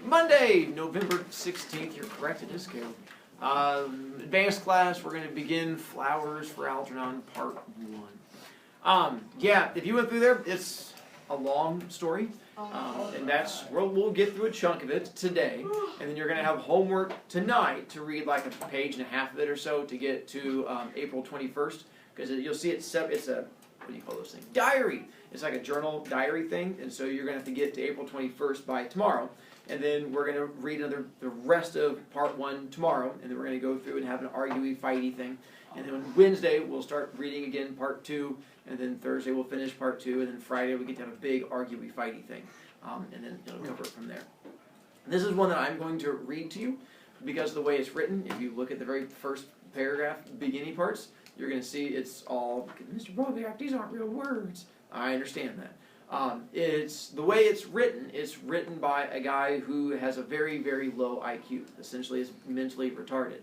Monday, November 16th. You're correct, it is Caleb. Advanced class, we're going to begin Flowers for Algernon, Part 1. Yeah, if you went through there, it's a long story. And we'll get through a chunk of it today. And then you're going to have homework tonight to read like a page and a half of it or so to get to April 21st. Because you'll see it's a, what do you call those things? Diary. It's like a journal diary thing. And so you're going to have to get to April 21st by tomorrow. And then we're going to read the rest of Part 1 tomorrow. And then we're going to go through and have an arguey, fighty thing. And then on Wednesday, we'll start reading again Part 2. And then Thursday, we'll finish Part 2. And then Friday, we get to have a big arguey, fighty thing. And then it'll cover it from there. This is one that I'm going to read to you because of the way it's written. If you look at the very first paragraph, beginning parts, you're going to see it's all, Mr. Brovicast, these aren't real words. I understand that. It's the way it's written by a guy who has a very, very low IQ. Essentially is mentally retarded.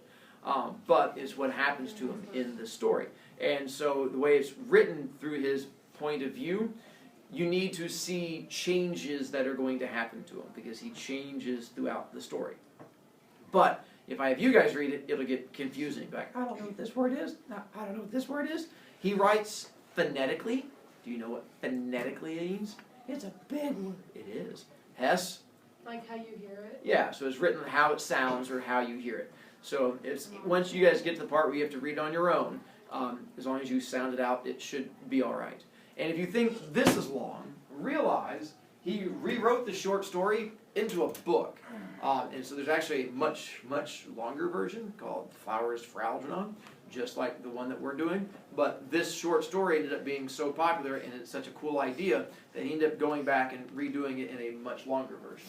But it's what happens to him in the story. And so the way it's written through his point of view, you need to see changes that are going to happen to him because he changes throughout the story. But if I have you guys read it, it'll get confusing. Like, I don't know what this word is. I don't know what this word is. He writes phonetically. Do you know what phonetically means? It's a big word. It is. Hess. Like how you hear it? Yeah, so it's written how it sounds or how you hear it. So it's once you guys get to the part where you have to read on your own, as long as you sound it out, it should be all right. And if you think this is long, realize he rewrote the short story into a book. And so there's actually a much, much longer version called Flowers for Algernon, just like the one that we're doing. But this short story ended up being so popular and it's such a cool idea that he ended up going back and redoing it in a much longer version.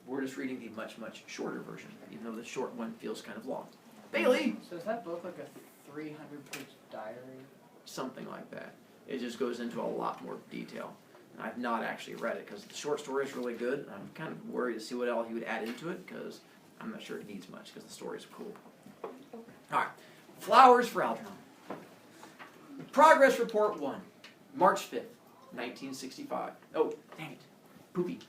We're just reading the much, much shorter version, even though the short one feels kind of long. Bailey! So is that book like a 300-page diary? Something like that. It just goes into a lot more detail. And I've not actually read it because the short story is really good. I'm kind of worried to see what else he would add into it because I'm not sure it needs much because the story is cool. Alright, Flowers for Algernon. Progress Report 1, March 5th, 1965. Oh, dang it. Poopy.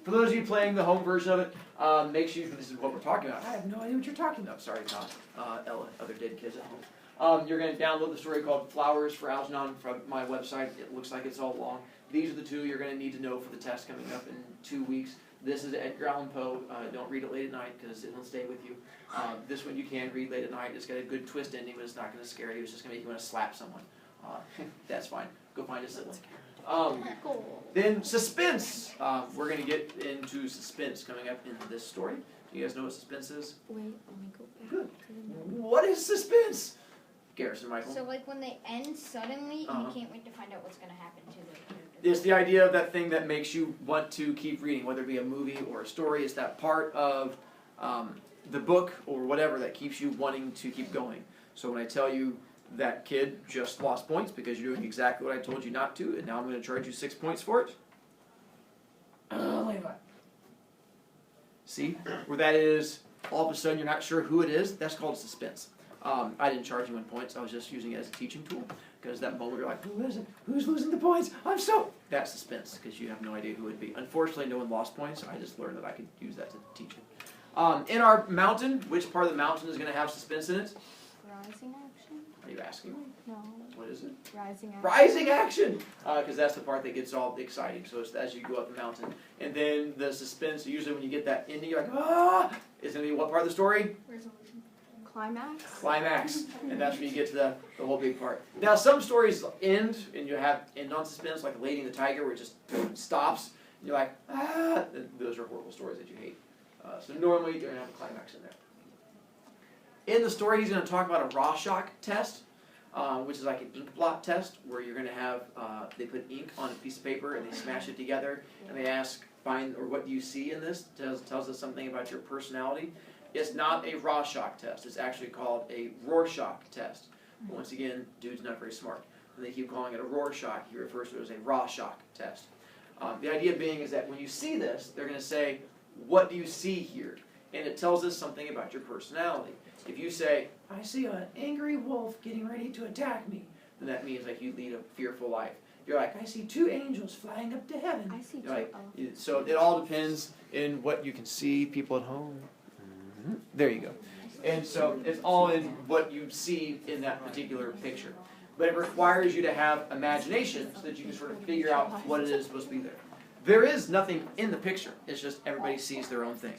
For those of you playing the home version of it, make sure this is what we're talking about. I have no idea what you're talking about. Sorry, Tom. Ella, other dead kids at home. You're going to download the story called Flowers for Algernon from my website. It looks like it's all long. These are the two you're going to need to know for the test coming up in 2 weeks. This is Edgar Allan Poe. Don't read it late at night because it'll stay with you. This one you can read late at night. It's got a good twist ending, but it's not going to scare you. It's just going to make you want to slap someone. That's fine. Go find a sibling. Then suspense. We're going to get into suspense coming up in this story. Do you guys know what suspense is? Wait, let me go back. Good. What is suspense? Garrison, Michael. So like when they end suddenly and you can't wait to find out what's going to happen to them. It's the idea of that thing that makes you want to keep reading, whether it be a movie or a story. It's that part of the book or whatever that keeps you wanting to keep going. So when I tell you that kid just lost points because you're doing exactly what I told you not to, and now I'm going to charge you 6 points for it. See? Where that is, all of a sudden you're not sure who it is, that's called suspense. I didn't charge you 1 point, I was just using it as a teaching tool. Because that moment you're like, who is it? Who's losing the points? That's suspense, because you have no idea who it would be. Unfortunately, no one lost points, I just learned that I could use that to teach it. In our mountain, which part of the mountain is going to have suspense in it? Rising action? Are you asking me? No. What is it? Rising action. Rising action! Because that's the part that gets all exciting. So it's as you go up the mountain. And then the suspense, usually when you get that ending, you're like, ah! It's going to be what part of the story? Resolution. Climax. Climax. And that's when you get to the whole big part. Now, some stories end, and you have end on suspense, like Lady and the Tiger, where it just stops. And you're like, ah! And those are horrible stories that you hate. So normally, you're going to have a climax in there. In the story, he's going to talk about a Rorschach test, which is like an ink blot test, where you're going to have, they put ink on a piece of paper and they smash it together, and they ask, what do you see in this? Tells us something about your personality. It's not a Rorschach test. It's actually called a Rorschach test. Once again, dude's not very smart. When they keep calling it a Rorschach, he refers to it as a Rorschach test. The idea being is that when you see this, they're going to say, what do you see here? And it tells us something about your personality. If you say, I see an angry wolf getting ready to attack me, then that means like you lead a fearful life. You're like, I see 2 angels flying up to heaven. I see 2 You're like, elephants. so it all depends in what you can see. People at home. There you go. And so it's all in what you see in that particular picture. But it requires you to have imagination so that you can sort of figure out what it is supposed to be there. There is nothing in the picture. It's just everybody sees their own thing.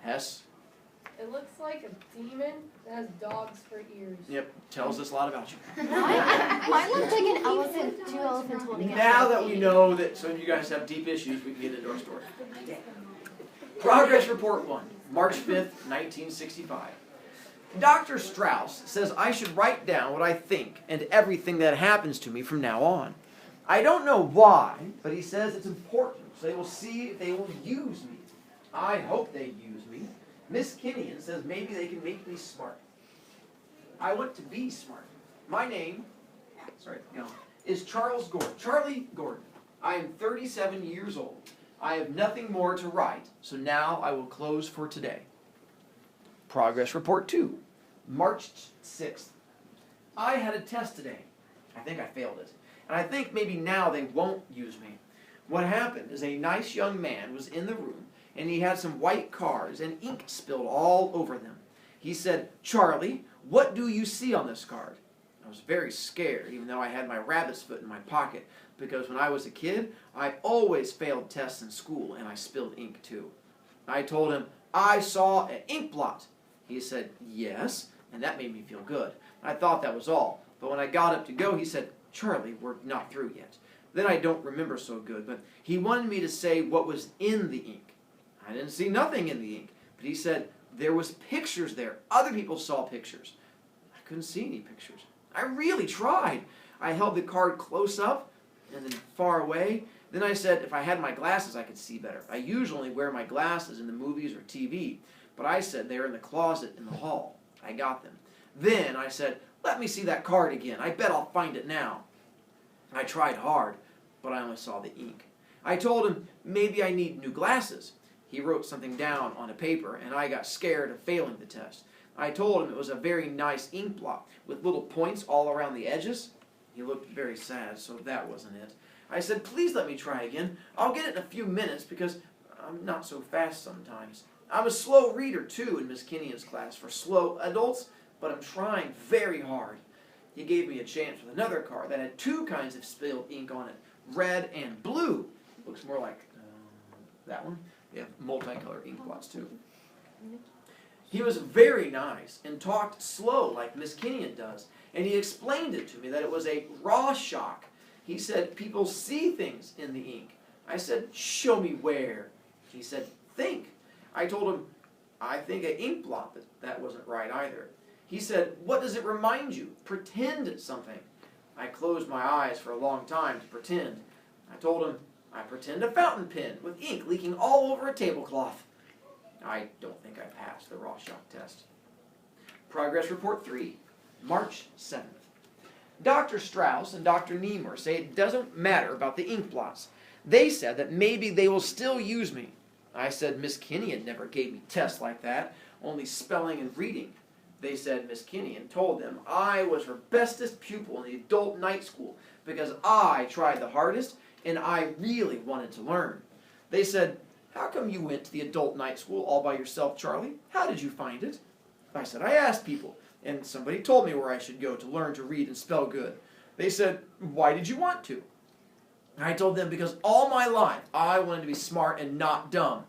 Hess? It looks like a demon that has dogs for ears. Yep, tells us a lot about you. Mine looks like an elephant, 2 elephants holding a Now that we know that some of you guys have deep issues, we can get into our story. Progress Report 1, March 5th, 1965. Dr. Strauss says I should write down what I think and everything that happens to me from now on. I don't know why, but he says it's important, so they will see if they will use me. I hope they use me. Miss Kinnian says maybe they can make me smart. I want to be smart. My name, is Charles Gordon. Charlie Gordon. I am 37 years old. I have nothing more to write, so now I will close for today. Progress Report 2, March 6th. I had a test today. I think I failed it. And I think maybe now they won't use me. What happened is a nice young man was in the room, and he had some white cards and ink spilled all over them. He said, Charlie, what do you see on this card? I was very scared, even though I had my rabbit's foot in my pocket, because when I was a kid, I always failed tests in school, and I spilled ink too. I told him, I saw an ink blot. He said, yes, and that made me feel good. I thought that was all, but when I got up to go, he said, Charlie, we're not through yet. Then I don't remember so good, but he wanted me to say what was in the ink. I didn't see nothing in the ink, but he said there was pictures there. Other people saw pictures. I couldn't see any pictures. I really tried. I held the card close up and then far away. Then I said if I had my glasses, I could see better. I usually wear my glasses in the movies or TV, but I said they were in the closet in the hall. I got them. Then I said, let me see that card again. I bet I'll find it now. I tried hard, but I only saw the ink. I told him maybe I need new glasses. He wrote something down on a paper, and I got scared of failing the test. I told him it was a very nice ink blot with little points all around the edges. He looked very sad, so that wasn't it. I said, please let me try again. I'll get it in a few minutes because I'm not so fast sometimes. I'm a slow reader, too, in Miss Kinnian's class for slow adults, but I'm trying very hard. He gave me a chance with another card that had 2 kinds of spilled ink on it, red and blue. Looks more like that one. They have multicolored ink blots, too. He was very nice and talked slow like Miss Kinnian does, and he explained it to me that it was a raw shock. He said people see things in the ink. I said, show me where. He said, think. I told him, I think an ink blot, but that wasn't right either. He said, what does it remind you? Pretend something. I closed my eyes for a long time to pretend. I told him, I pretend a fountain pen with ink leaking all over a tablecloth. I don't think I passed the raw shock test. Progress Report 3, March 7th. Dr. Strauss and Dr. Niemer say it doesn't matter about the ink blots. They said that maybe they will still use me. I said Miss Kinnian never gave me tests like that, only spelling and reading. They said Miss Kinnian told them I was her bestest pupil in the adult night school because I tried the hardest and I really wanted to learn. They said, how come you went to the adult night school all by yourself, Charlie? How did you find it? I said, I asked people, and somebody told me where I should go to learn to read and spell good. They said, why did you want to? I told them because all my life I wanted to be smart and not dumb.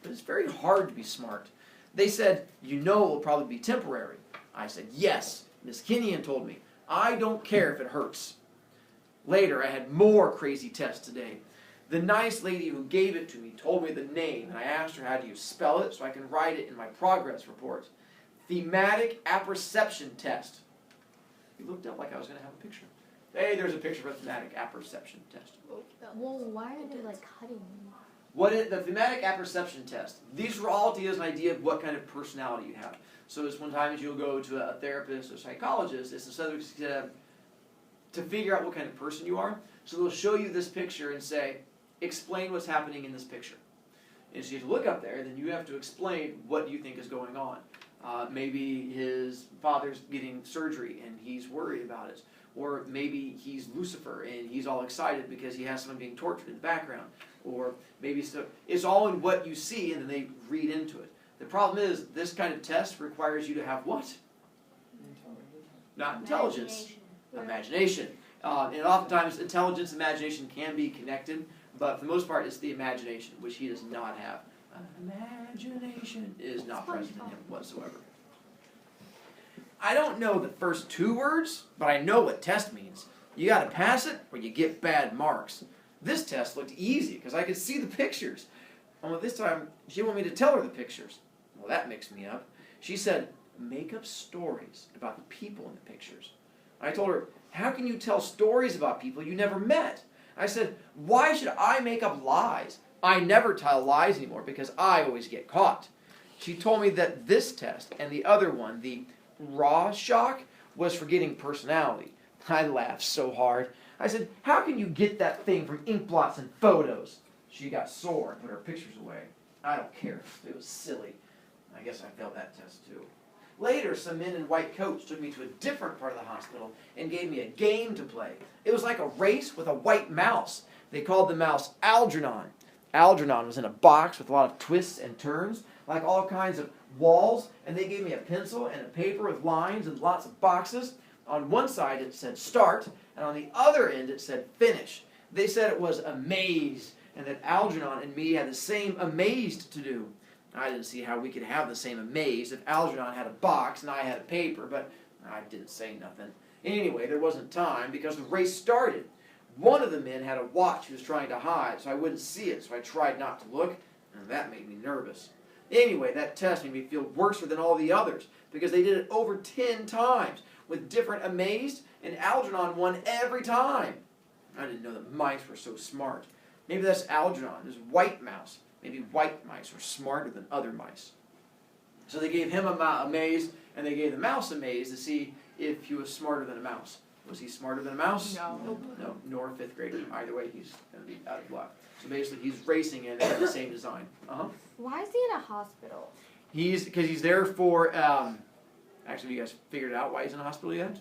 But it's very hard to be smart. They said, you know it will probably be temporary. I said, yes. Miss Kinnian told me, I don't care if it hurts. Later, I had more crazy tests today. The nice lady who gave it to me told me the name, and I asked her how do you spell it so I can write it in my progress report. Thematic apperception test. You looked up like I was going to have a picture. Hey, there's a picture of a thematic apperception test. Well, why are they like cutting? What is the thematic apperception test? These are all to give us an idea of what kind of personality you have. So it's one time you'll go to a therapist or psychologist, it's to figure out what kind of person you are. So they'll show you this picture and say, explain what's happening in this picture. And so you have to look up there, and then you have to explain what you think is going on. Maybe his father's getting surgery and he's worried about it. Or maybe he's Lucifer and he's all excited because he has someone being tortured in the background. Or maybe so, it's all in what you see and then they read into it. The problem is this kind of test requires you to have what? Not intelligence. Imagination. And oftentimes intelligence and imagination can be connected, but for the most part it's the imagination, which he does not have. Imagination is not present in him whatsoever. I don't know the first 2 words, but I know what test means. You gotta pass it or you get bad marks. This test looked easy because I could see the pictures. Only this time she wanted me to tell her the pictures. Well, that mixed me up. She said, make up stories about the people in the pictures. I told her, how can you tell stories about people you never met? I said, why should I make up lies? I never tell lies anymore because I always get caught. She told me that this test and the other one, the raw shock, was for getting personality. I laughed so hard. I said, how can you get that thing from ink blots and photos? She got sore and put her pictures away. I don't care. It was silly. I guess I failed that test too. Later, some men in white coats took me to a different part of the hospital and gave me a game to play. It was like a race with a white mouse. They called the mouse Algernon. Algernon was in a box with a lot of twists and turns, like all kinds of walls, and they gave me a pencil and a paper with lines and lots of boxes. On one side it said start, and on the other end it said finish. They said it was amazed, and that Algernon and me had the same amazed to do. I didn't see how we could have the same amazed if Algernon had a box and I had a paper, but I didn't say nothing. Anyway, there wasn't time because the race started. One of the men had a watch he was trying to hide, so I wouldn't see it, so I tried not to look, and that made me nervous. Anyway, that test made me feel worse than all the others because they did it over 10 times with different amazed, and Algernon won every time. I didn't know that mice were so smart. Maybe that's Algernon, his white mouse. Maybe white mice are smarter than other mice. So they gave him a maze, and they gave the mouse a maze to see if he was smarter than a mouse. Was he smarter than a mouse? No. No, nor a 5th grader. Either way, he's going to be out of luck. So basically, he's racing and they have the same design. Why is he in a hospital? Because he's there for, actually, you guys figured out why he's in a hospital yet?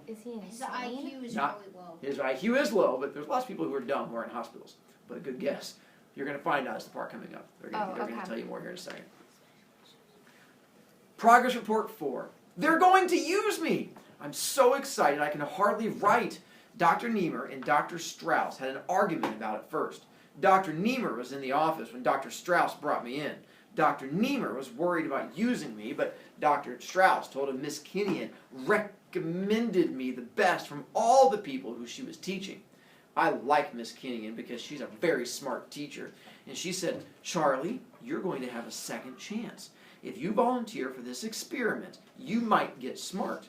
Is he His insane? IQ is Not- really low. His IQ is low, but there's lots of people who are dumb who are in hospitals. But a good guess. You're going to find out as the part coming up. They're going to tell you more here in a second. Progress report 4. They're going to use me! I'm so excited I can hardly write. Dr. Niemer and Dr. Strauss had an argument about it first. Dr. Niemer was in the office when Dr. Strauss brought me in. Dr. Niemer was worried about using me, but Dr. Strauss told him Miss Kinnian recommended me the best from all the people who she was teaching. I like Miss Kinnian because she's a very smart teacher. And she said, Charlie, you're going to have a second chance. If you volunteer for this experiment, you might get smart.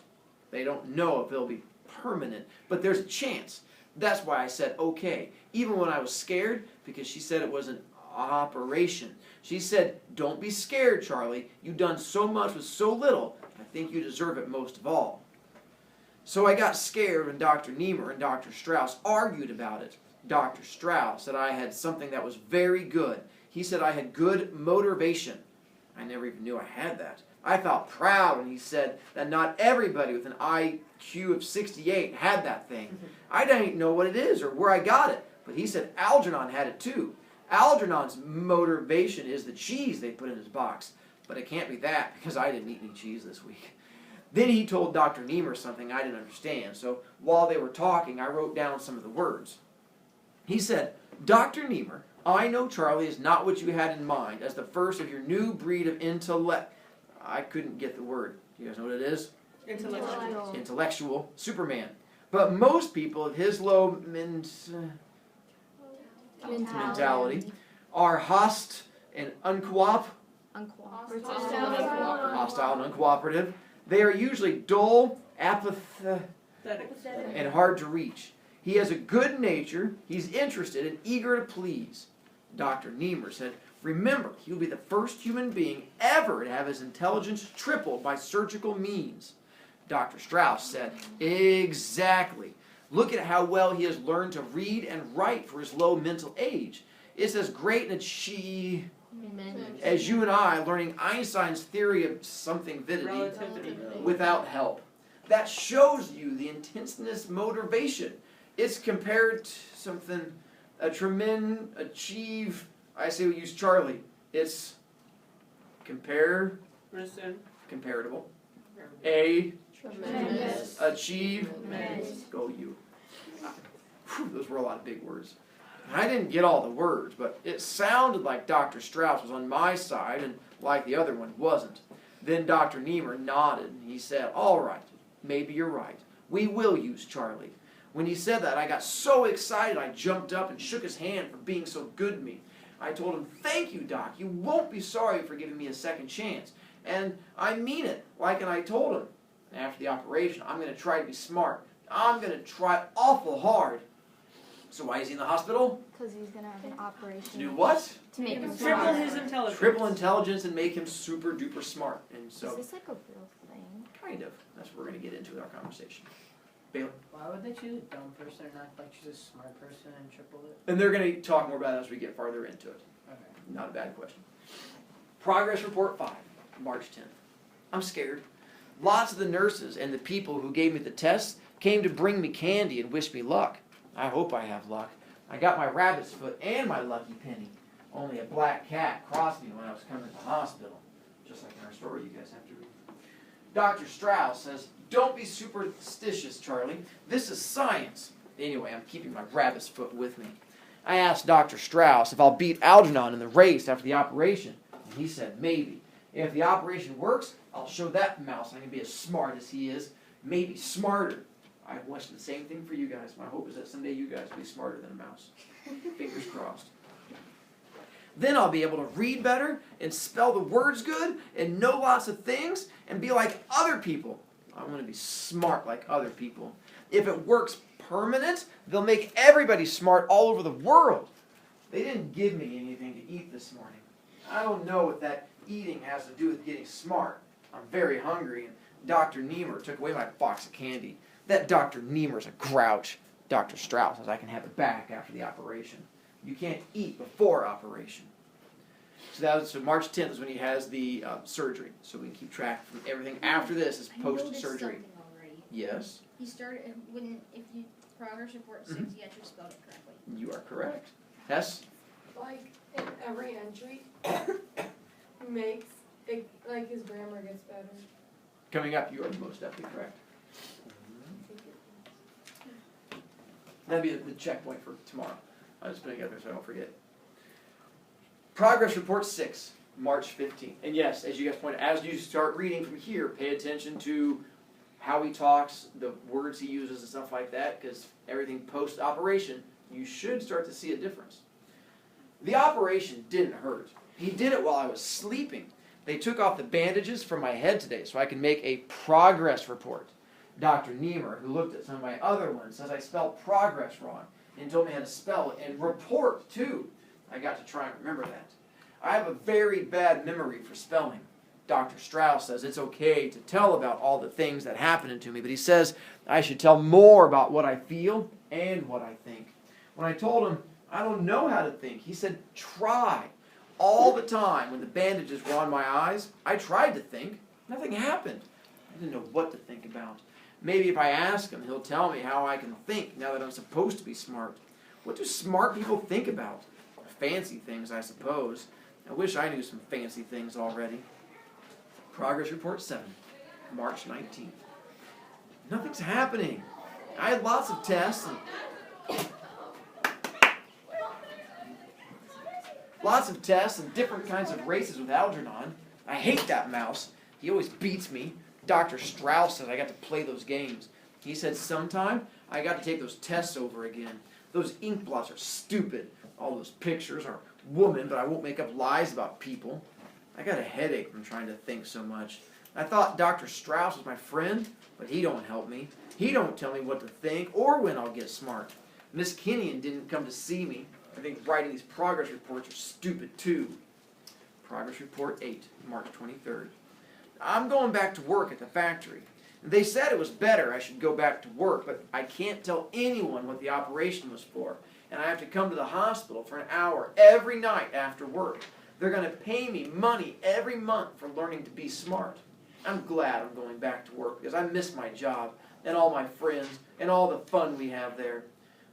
They don't know if it'll be permanent, but there's a chance. That's why I said okay, even when I was scared, because she said it was an operation. She said, don't be scared, Charlie. You've done so much with so little. I think you deserve it most of all. So I got scared when Dr. Niemer and Dr. Strauss argued about it. Dr. Strauss said I had something that was very good. He said I had good motivation. I never even knew I had that. I felt proud when he said that not everybody with an IQ of 68 had that thing. I didn't know what it is or where I got it, but he said Algernon had it too. Algernon's motivation is the cheese they put in his box, but it can't be that because I didn't eat any cheese this week. Then he told Dr. Niemer something I didn't understand, so while they were talking, I wrote down some of the words. He said, Dr. Niemer, I know Charlie is not what you had in mind as the first of your new breed of intellect. I couldn't get the word. You guys know what it is? Intellectual Superman. But most people of his low mentality are hostile and uncooperative. Hostile and uncooperative. They are usually dull, apathetic, and hard to reach. He has a good nature. He's interested and eager to please. Dr. Niemer said, remember, he will be the first human being ever to have his intelligence tripled by surgical means. Dr. Strauss said, exactly. Look at how well he has learned to read and write for his low mental age. It's as great an achievement as you and I learning Einstein's theory of something-vidity without help. that shows you the intenseness motivation. It's compared to something, a tremendous, achieve, I say we use Charlie. It's comparable. A, Tremendous. achieve, Tremendous. go you. Whew, those were a lot of big words. I didn't get all the words, but it sounded like Dr. Strauss was on my side and like the other one wasn't. Then Dr. Niemer nodded and he said, all right, maybe you're right. We will use Charlie. When he said that, I got so excited I jumped up and shook his hand for being so good to me. I told him, thank you, Doc. You won't be sorry for giving me a second chance. And I mean it. And I told him, after the operation, I'm going to try to be smart. I'm going to try awful hard. So why is he in the hospital? Because he's gonna have an operation. To do what? To make him Triple smart. his intelligence. Triple intelligence and make him super duper smart. And Is so, this like a real thing? kind of. That's what we're going to get into with our conversation. Bailey? Why would they choose a dumb person and not like choose a smart person and triple it? And they're going to talk more about it as we get farther into it. Okay. Not a bad question. Progress Report 5, March 10th. I'm scared. Lots of the nurses and the people who gave me the tests came to bring me candy and wish me luck. I hope I have luck. I got my rabbit's foot and my lucky penny. Only a black cat crossed me when I was coming to the hospital. Just like in our story you guys have to read. Dr. Strauss says, don't be superstitious, Charlie. This is science. Anyway, I'm keeping my rabbit's foot with me. I asked Dr. Strauss if I'll beat Algernon in the race after the operation. And he said, maybe. If the operation works, I'll show that mouse I can be as smart as he is. Maybe smarter. I wish the same thing for you guys. My hope is that someday you guys will be smarter than a mouse. Fingers crossed. Then I'll be able to read better and spell the words good and know lots of things and be like other people. I want to be smart like other people. If it works permanent, they'll make everybody smart all over the world. They didn't give me anything to eat this morning. I don't know what that eating has to do with getting smart. I'm very hungry, and Dr. Niemer took away my box of candy. That Dr. Niemer's a grouch. Dr. Strauss says I can have it back after the operation. You can't eat before operation. So March 10th is when he has the surgery. So we can keep track from everything after this is post-surgery. Yes, He started if you progress report 6, you actually spelled it correctly. you are correct. Tess? Like in every entry makes it like his grammar gets better. Coming up, you are most definitely correct. That'd be the checkpoint for tomorrow. I'll just put it together so I don't forget. Progress Report 6, March 15th. And yes, as you guys pointed, as you start reading from here, pay attention to how he talks, the words he uses and stuff like that, because everything post-operation, you should start to see a difference. The operation didn't hurt. He did it while I was sleeping. They took off the bandages from my head today so I can make a progress report. Dr. Niemer, who looked at some of my other ones, says I spelled progress wrong and told me how to spell it and report too. I got to try and remember that. I have a very bad memory for spelling. Dr. Strauss says it's okay to tell about all the things that happened to me, but he says I should tell more about what I feel and what I think. When I told him I don't know how to think, he said try. All the time when the bandages were on my eyes, I tried to think. Nothing happened. I didn't know what to think about. Maybe if I ask him, he'll tell me how I can think now that I'm supposed to be smart. What do smart people think about? Fancy things, I suppose. I wish I knew some fancy things already. Progress Report 7, March 19th. Nothing's happening. I had lots of tests and different kinds of races with Algernon. I hate that mouse. He always beats me. Dr. Strauss said I got to play those games. He said sometime I got to take those tests over again. Those ink blots are stupid. All those pictures are woman, but I won't make up lies about people. I got a headache from trying to think so much. I thought Dr. Strauss was my friend, but he don't help me. He don't tell me what to think or when I'll get smart. Miss Kenyon didn't come to see me. I think writing these progress reports are stupid too. Progress Report 8, March 23rd. I'm going back to work at the factory. They said it was better I should go back to work, but I can't tell anyone what the operation was for. And I have to come to the hospital for an hour every night after work. They're going to pay me money every month for learning to be smart. I'm glad I'm going back to work because I miss my job and all my friends and all the fun we have there.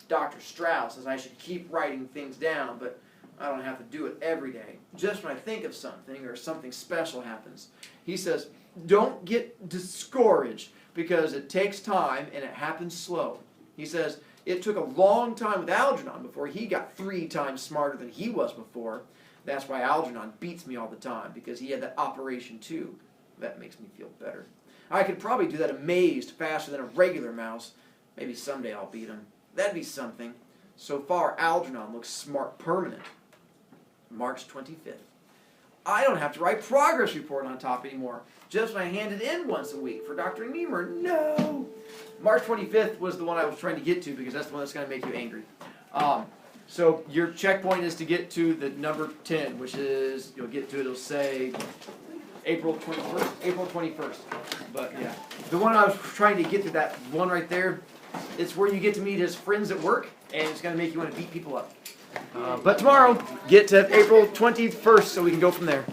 Dr. Strauss says I should keep writing things down, but I don't have to do it every day. Just when I think of something or something special happens. He says, don't get discouraged because it takes time and it happens slow. He says, it took a long time with Algernon before he got 3 times smarter than he was before. That's why Algernon beats me all the time, because he had that operation too. That makes me feel better. I could probably do that amazed faster than a regular mouse. Maybe someday I'll beat him. That'd be something. So far, Algernon looks smart permanent. March 25th. I don't have to write progress report on top anymore. Just when I hand it in once a week for Dr. Niemer. No! March 25th was the one I was trying to get to because that's the one that's going to make you angry. So your checkpoint is to get to the number 10, which is, you'll get to it, it'll say April 21st. April 21st. But yeah, the one I was trying to get to, that one right there, it's where you get to meet his friends at work, and it's going to make you want to beat people up. But tomorrow, get to April 21st so we can go from there.